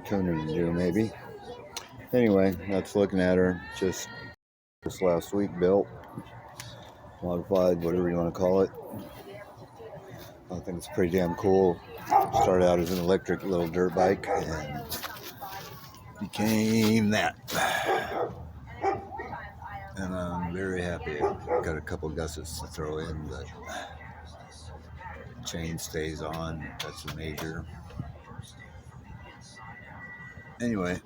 tuner to do, maybe. Anyway, that's looking at her. Just this last week built, modified, whatever you want to call it. I think it's pretty damn cool. Started out as an electric little dirt bike and became that. And I'm very happy. I've got a couple gussets to throw in, but chain stays on. That's a major. Anyway,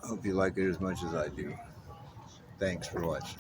I hope you like it as much as I do. Thanks for watching.